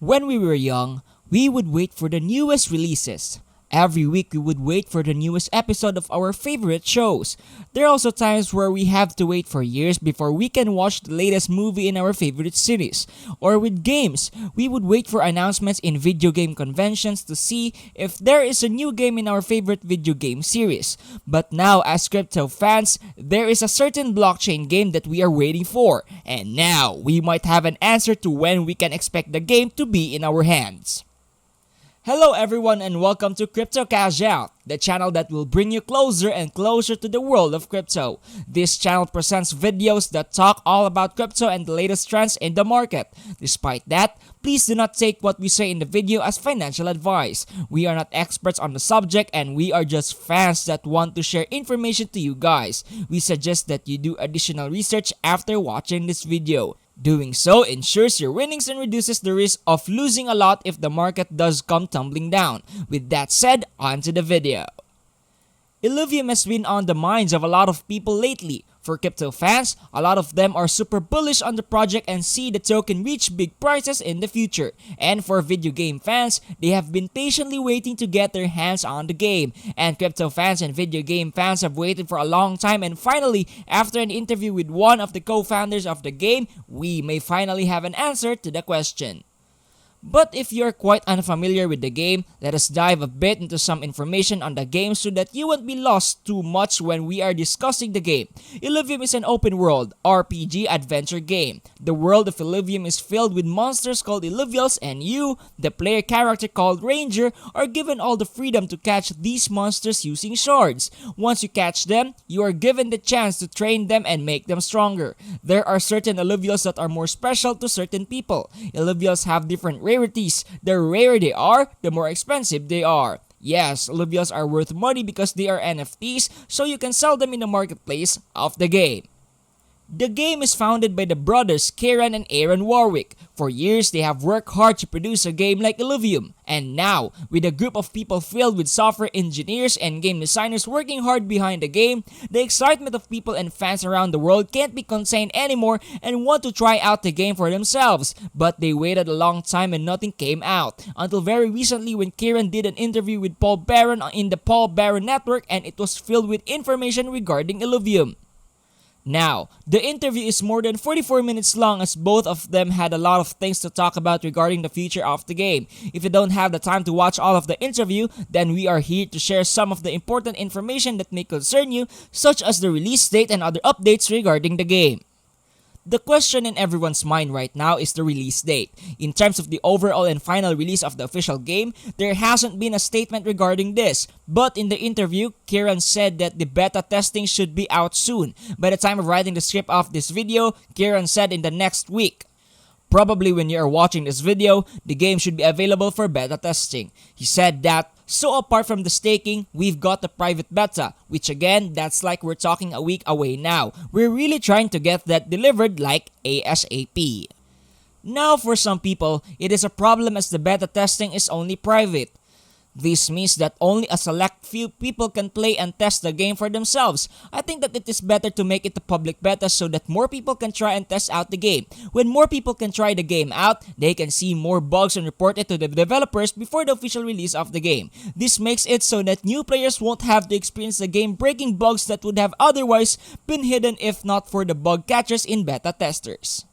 When we were young, we would wait for the newest releases. Every week we would wait for the newest episode of our favorite shows. There are also times where we have to wait for years before we can watch the latest movie in our favorite series. Or with games, we would wait for announcements in video game conventions to see if there is a new game in our favorite video game series. But now, as crypto fans, there is a certain blockchain game that we are waiting for. And now, we might have an answer to when we can expect the game to be in our hands. Hello everyone and welcome to Crypto Cash Out, the channel that will bring you closer and closer to the world of crypto. This channel presents videos that talk all about crypto and the latest trends in the market. Despite that, please do not take what we say in the video as financial advice. We are not experts on the subject and we are just fans that want to share information to you guys. We suggest that you do additional research after watching this video. Doing so ensures your winnings and reduces the risk of losing a lot if the market does come tumbling down. With that said, on to the video. Illuvium has been on the minds of a lot of people lately. For crypto fans, a lot of them are super bullish on the project and see the token reach big prices in the future. And for video game fans, they have been patiently waiting to get their hands on the game. And crypto fans and video game fans have waited for a long time, and finally, after an interview with one of the co-founders of the game, we may finally have an answer to the question. But if you're quite unfamiliar with the game, let us dive a bit into some information on the game so that you won't be lost too much when we are discussing the game. Illuvium is an open world RPG adventure game. The world of Illuvium is filled with monsters called Illuvials, and you, the player character called Ranger, are given all the freedom to catch these monsters using shards. Once you catch them, you are given the chance to train them and make them stronger. There are certain Illuvials that are more special to certain people. Illuvials have different rarities. The rarer they are, the more expensive they are. Yes, Illuvials are worth money because they are NFTs, so you can sell them in the marketplace of the game. The game is founded by the brothers Kieran and Warwick. For years, they have worked hard to produce a game like Illuvium. And now, with a group of people filled with software engineers and game designers working hard behind the game, the excitement of people and fans around the world can't be contained anymore and want to try out the game for themselves. But they waited a long time and nothing came out. Until very recently when Kieran did an interview with Paul Barron in the Paul Barron Network, and it was filled with information regarding Illuvium. Now, the interview is more than 44 minutes long as both of them had a lot of things to talk about regarding the future of the game. If you don't have the time to watch all of the interview, then we are here to share some of the important information that may concern you, such as the release date and other updates regarding the game. The question in everyone's mind right now is the release date. In terms of the overall and final release of the official game, there hasn't been a statement regarding this. But in the interview, Kieran said that the beta testing should be out soon. By the time of writing the script of this video, Kieran said in the next week. Probably when you are watching this video, the game should be available for beta testing. He said that, so apart from the staking, we've got the private beta, which again, that's like we're talking a week away now. We're really trying to get that delivered like ASAP. Now for some people, it is a problem as the beta testing is only private. This means that only a select few people can play and test the game for themselves. I think that it is better to make it a public beta so that more people can try and test out the game. When more people can try the game out, they can see more bugs and report it to the developers before the official release of the game. This makes it so that new players won't have to experience the game breaking bugs that would have otherwise been hidden if not for the bug catchers in beta testers.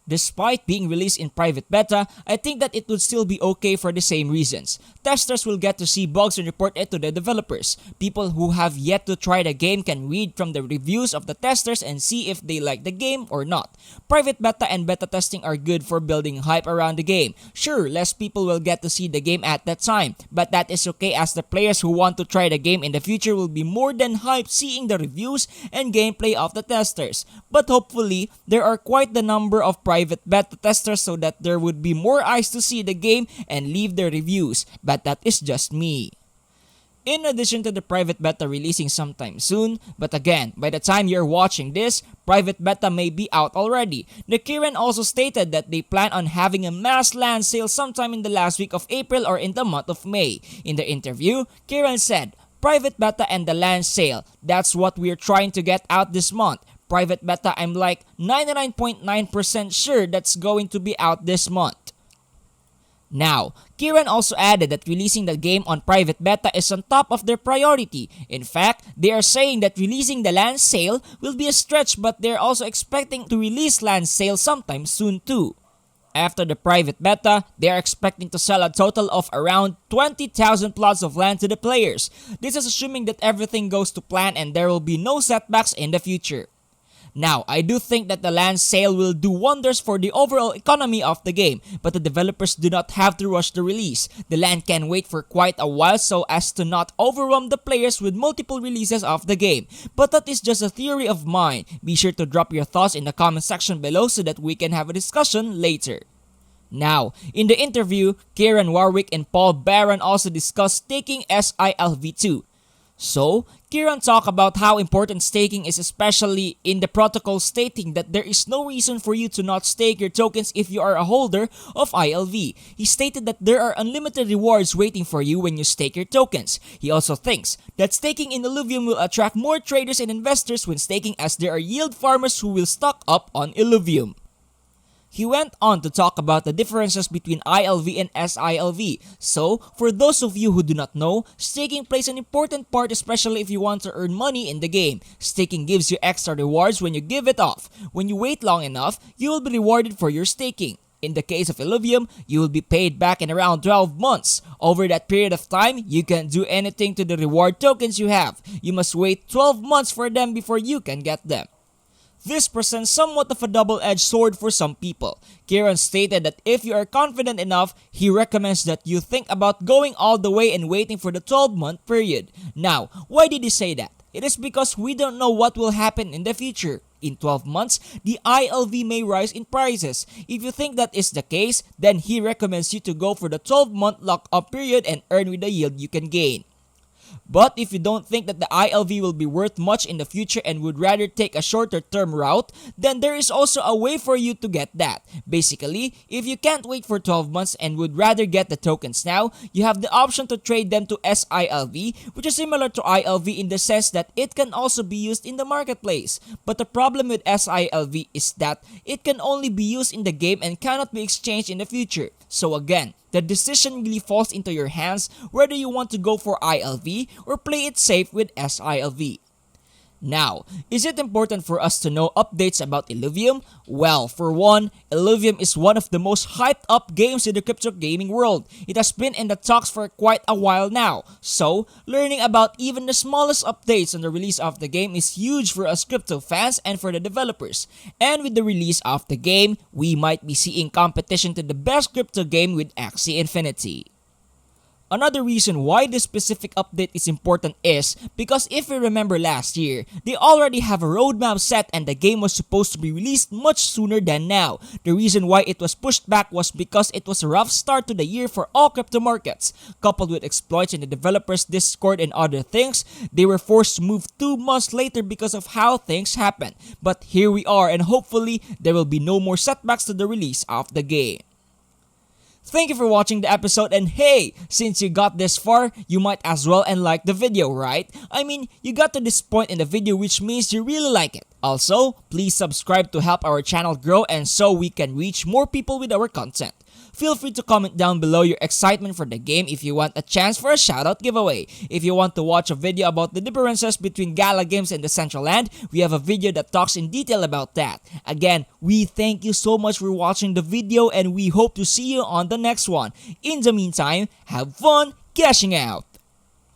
Despite being released in private beta, I think that it would still be okay for the same reasons. Testers will get to see bugs and report it to the developers. People who have yet to try the game can read from the reviews of the testers and see if they like the game or not. Private beta and beta testing are good for building hype around the game. Sure, less people will get to see the game at that time, but that is okay as the players who want to try the game in the future will be more than hyped seeing the reviews and gameplay of the testers. But hopefully, there are quite the number of private beta testers so that there would be more eyes to see the game and leave their reviews, but that is just me. In addition to the private beta releasing sometime soon, but again, by the time you're watching this, private beta may be out already. The Kieran also stated that they plan on having a mass land sale sometime in the last week of April or in the month of May. In the interview, Kieran said, "Private beta and the land sale, that's what we're trying to get out this month. Private beta, I'm like 99.9% sure that's going to be out this month." Now, Kieran also added that releasing the game on private beta is on top of their priority. In fact, they are saying that releasing the land sale will be a stretch, but they're also expecting to release land sale sometime soon too. After the private beta, they are expecting to sell a total of around 20,000 plots of land to the players. This is assuming that everything goes to plan and there will be no setbacks in the future. Now, I do think that the land sale will do wonders for the overall economy of the game, but the developers do not have to rush the release. The land can wait for quite a while so as to not overwhelm the players with multiple releases of the game. But that is just a theory of mine. Be sure to drop your thoughts in the comment section below so that we can have a discussion later. Now, in the interview, Kieran, Warwick, and Paul Baron also discussed staking SILv2. So, Kieran talked about how important staking is, especially in the protocol, stating that there is no reason for you to not stake your tokens if you are a holder of ILV. He stated that there are unlimited rewards waiting for you when you stake your tokens. He also thinks that staking in Illuvium will attract more traders and investors when staking, as there are yield farmers who will stock up on Illuvium. He went on to talk about the differences between ILV and SILV. So, for those of you who do not know, staking plays an important part, especially if you want to earn money in the game. Staking gives you extra rewards when you give it off. When you wait long enough, you will be rewarded for your staking. In the case of Illuvium, you will be paid back in around 12 months. Over that period of time, you can't do anything to the reward tokens you have. You must wait 12 months for them before you can get them. This presents somewhat of a double-edged sword for some people. Kieran stated that if you are confident enough, he recommends that you think about going all the way and waiting for the 12-month period. Now, why did he say that? It is because we don't know what will happen in the future. In 12 months, the ILV may rise in prices. If you think that is the case, then he recommends you to go for the 12-month lock-up period and earn with the yield you can gain. But if you don't think that the ILV will be worth much in the future and would rather take a shorter term route, then there is also a way for you to get that. Basically, if you can't wait for 12 months and would rather get the tokens now, you have the option to trade them to SILV, which is similar to ILV in the sense that it can also be used in the marketplace. But the problem with SILV is that it can only be used in the game and cannot be exchanged in the future. So again, the decision really falls into your hands whether you want to go for ILV or play it safe with SILV. Now, is it important for us to know updates about Illuvium? Well, for one, Illuvium is one of the most hyped up games in the crypto gaming world. It has been in the talks for quite a while now. So, learning about even the smallest updates on the release of the game is huge for us crypto fans and for the developers. And with the release of the game, we might be seeing competition to the best crypto game with Axie Infinity. Another reason why this specific update is important is because if you remember last year, they already have a roadmap set and the game was supposed to be released much sooner than now. The reason why it was pushed back was because it was a rough start to the year for all crypto markets. Coupled with exploits in the developers' Discord and other things, they were forced to move 2 months later because of how things happened. But here we are, and hopefully there will be no more setbacks to the release of the game. Thank you for watching the episode, and hey, since you got this far, you might as well and like the video, right? I mean, you got to this point in the video, which means you really like it. Also, please subscribe to help our channel grow and so we can reach more people with our content. Feel free to comment down below your excitement for the game if you want a chance for a shoutout giveaway. If you want to watch a video about the differences between Gala Games and the Central Land, we have a video that talks in detail about that. Again, we thank you so much for watching the video and we hope to see you on the next one. In the meantime, have fun cashing out!